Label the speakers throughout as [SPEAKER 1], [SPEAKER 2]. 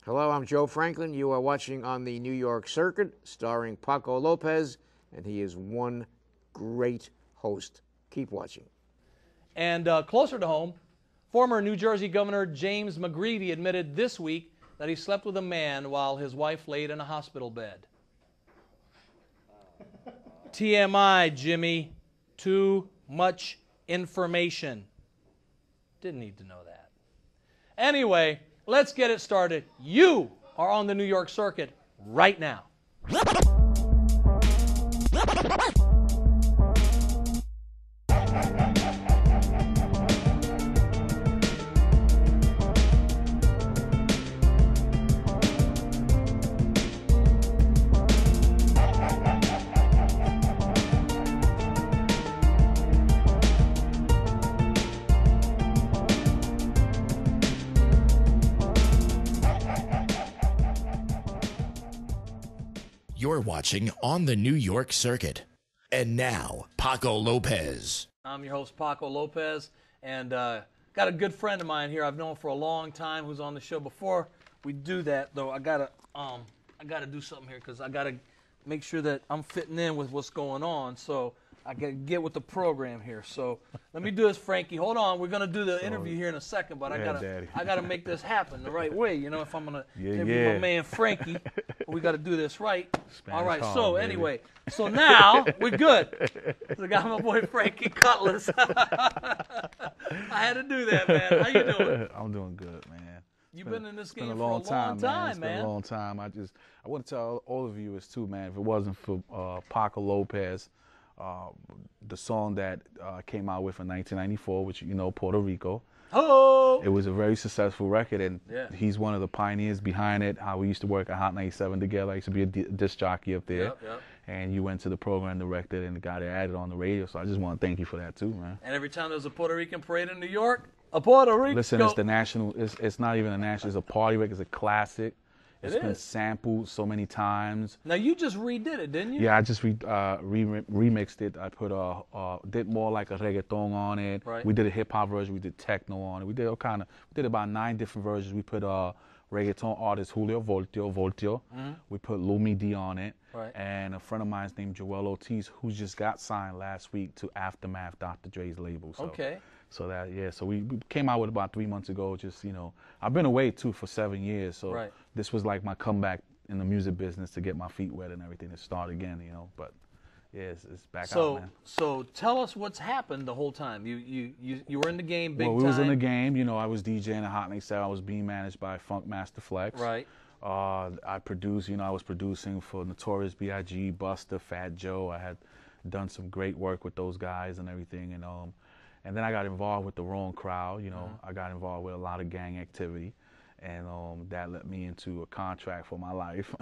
[SPEAKER 1] Hello, I'm Joe Franklin. You are watching on the New York Circuit, starring Paco Lopez, and he is one great host. Keep watching.
[SPEAKER 2] And closer to home, former New Jersey Governor James McGreevey admitted this week that he slept with a man while his wife laid in a hospital bed. TMI, Jimmy. Too much information. Didn't need to know that. Anyway, let's get it started. You are on the New York Circuit right now.
[SPEAKER 3] You're watching on the New York Circuit. And now, Paco Lopez.
[SPEAKER 2] I'm your host, Paco Lopez, and got a good friend of mine here I've known for a long time who's on the show. Before we do that, though, I gotta do something here because I gotta make sure that I'm fitting in with what's going on. So I gotta get with the program here. So let me do this, Frankie. Hold on, we're gonna do the interview here in a second, but I gotta make this happen the right way. You know, if I'm gonna interview my man Frankie, we gotta do this right.
[SPEAKER 4] Spanish
[SPEAKER 2] all right.
[SPEAKER 4] hard,
[SPEAKER 2] So
[SPEAKER 4] baby.
[SPEAKER 2] anyway, so now we're good. So I got my boy Frankie Cutlass. I had to do that, man. How you doing?
[SPEAKER 4] I'm doing good, man.
[SPEAKER 2] You've been in this
[SPEAKER 4] It's been
[SPEAKER 2] game
[SPEAKER 4] a
[SPEAKER 2] for a
[SPEAKER 4] long time, man. It's
[SPEAKER 2] man.
[SPEAKER 4] been a long time. I want to tell all the viewers too, man. If it wasn't for Paco Lopez, the song that came out with in 1994, which you know, Puerto Rico.
[SPEAKER 2] Oh!
[SPEAKER 4] It was a very successful record, and
[SPEAKER 2] Yeah.
[SPEAKER 4] he's one of the pioneers behind it. How we used to work at Hot 97 together. I used to be a disc jockey up there.
[SPEAKER 2] Yep.
[SPEAKER 4] And you went to the program, directed, and got it added on the radio. So I just want to thank you for that too, man.
[SPEAKER 2] And every time there's a Puerto Rican parade in New York, a Puerto Rico.
[SPEAKER 4] Listen, it's the national. It's not even a national. It's a party record. It's a classic. It's been
[SPEAKER 2] is.
[SPEAKER 4] sampled so many times.
[SPEAKER 2] Now you just redid it, didn't you?
[SPEAKER 4] Yeah, I just remixed it. I put did more like a reggaeton on it.
[SPEAKER 2] Right.
[SPEAKER 4] We did a hip hop version. We did techno on it. We did We did about 9 different versions. We put reggaeton artist Julio Voltio. We put Lumi D on it.
[SPEAKER 2] Right.
[SPEAKER 4] And a friend of mine is named Joel Ortiz, who just got signed last week to Aftermath, Dr. Dre's label. So,
[SPEAKER 2] Okay.
[SPEAKER 4] So so we came out with about 3 months ago. Just I've been away too for 7 years. So
[SPEAKER 2] Right.
[SPEAKER 4] this was like my comeback in the music business to get my feet wet and everything to start again. But yeah, it's back out, man.
[SPEAKER 2] So tell us what's happened the whole time. You were in the game big time.
[SPEAKER 4] Well, we was in the game. I was DJing at Hot 97. I was being managed by Funk Master Flex.
[SPEAKER 2] Right.
[SPEAKER 4] I produced. I was producing for Notorious B.I.G., Busta, Fat Joe. I had done some great work with those guys and everything. And then I got involved with the wrong crowd. I got involved with a lot of gang activity, and that led me into a contract for my life.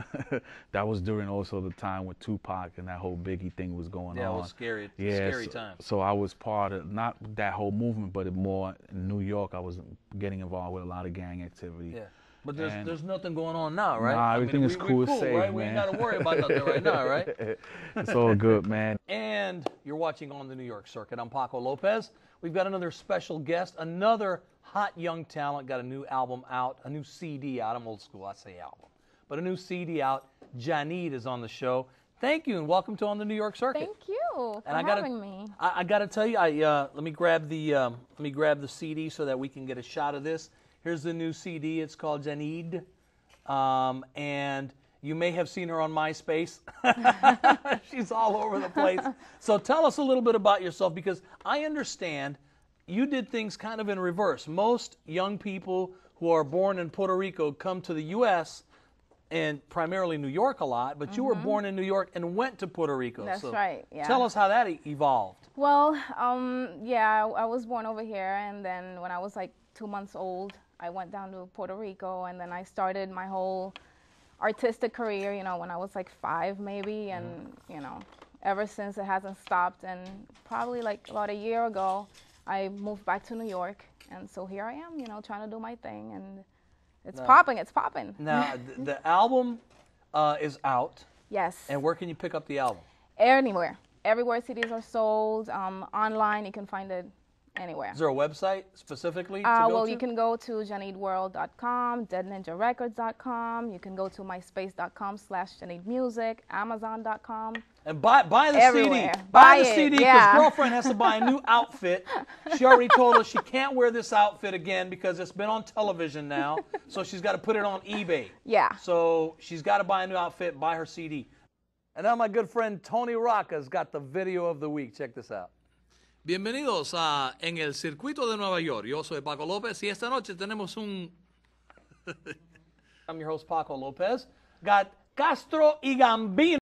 [SPEAKER 4] That was during also the time with Tupac and that whole Biggie thing was going on.
[SPEAKER 2] Yeah, it was scary.
[SPEAKER 4] Yeah,
[SPEAKER 2] scary time.
[SPEAKER 4] So I was part of not that whole movement, but more in New York. I was getting involved with a lot of gang activity.
[SPEAKER 2] Yeah. But there's nothing going on now, right?
[SPEAKER 4] Nah, everything is cool. It's safe,
[SPEAKER 2] right?
[SPEAKER 4] man.
[SPEAKER 2] We ain't got to worry about nothing right now, right?
[SPEAKER 4] It's all good, man.
[SPEAKER 2] And you're watching on the New York Circuit. I'm Paco Lopez. We've got another special guest, another hot young talent, got a new album out, a new CD out. I'm old school, I say album. But a new CD out. Janid is on the show. Thank you, and welcome to On the New York Circuit.
[SPEAKER 5] Thank you for having me.
[SPEAKER 2] I got to tell you, let me grab the CD so that we can get a shot of this. Here's the new CD. It's called Janid, and you may have seen her on MySpace. She's all over the place. So tell us a little bit about yourself, because I understand you did things kind of in reverse. Most young people who are born in Puerto Rico come to the U.S., and primarily New York a lot, but you were born in New York and went to Puerto Rico.
[SPEAKER 5] That's right, yeah.
[SPEAKER 2] Tell us how that evolved.
[SPEAKER 5] Well, yeah, I was born over here, and then when I was like 2 months old, I went down to Puerto Rico, and then I started my whole artistic career, when I was like 5 maybe, and, ever since it hasn't stopped. And probably like about a year ago, I moved back to New York, and so here I am, trying to do my thing, and it's popping.
[SPEAKER 2] Now, the album is out.
[SPEAKER 5] Yes.
[SPEAKER 2] And where can you pick up the album?
[SPEAKER 5] Anywhere. Everywhere CDs are sold. Online, you can find it anywhere.
[SPEAKER 2] Is there a website specifically to go
[SPEAKER 5] Well,
[SPEAKER 2] to?
[SPEAKER 5] you can go to janidworld.com, deadninjarecords.com. You can go to myspace.com/janidmusic, amazon.com.
[SPEAKER 2] And buy the
[SPEAKER 5] Everywhere.
[SPEAKER 2] CD.
[SPEAKER 5] Buy
[SPEAKER 2] the
[SPEAKER 5] it,
[SPEAKER 2] CD because
[SPEAKER 5] yeah.
[SPEAKER 2] girlfriend has to buy a new outfit. She already told us she can't wear this outfit again because it's been on television now. So she's got to put it on eBay.
[SPEAKER 5] Yeah.
[SPEAKER 2] So she's got to buy a new outfit, buy her CD. And now my good friend Tony Rocca's got the video of the week. Check this out.
[SPEAKER 6] Bienvenidos a En el Circuito de Nueva York. Yo soy Paco Lopez y esta noche tenemos un...
[SPEAKER 2] I'm your host, Paco Lopez. Got Castro y Gambino.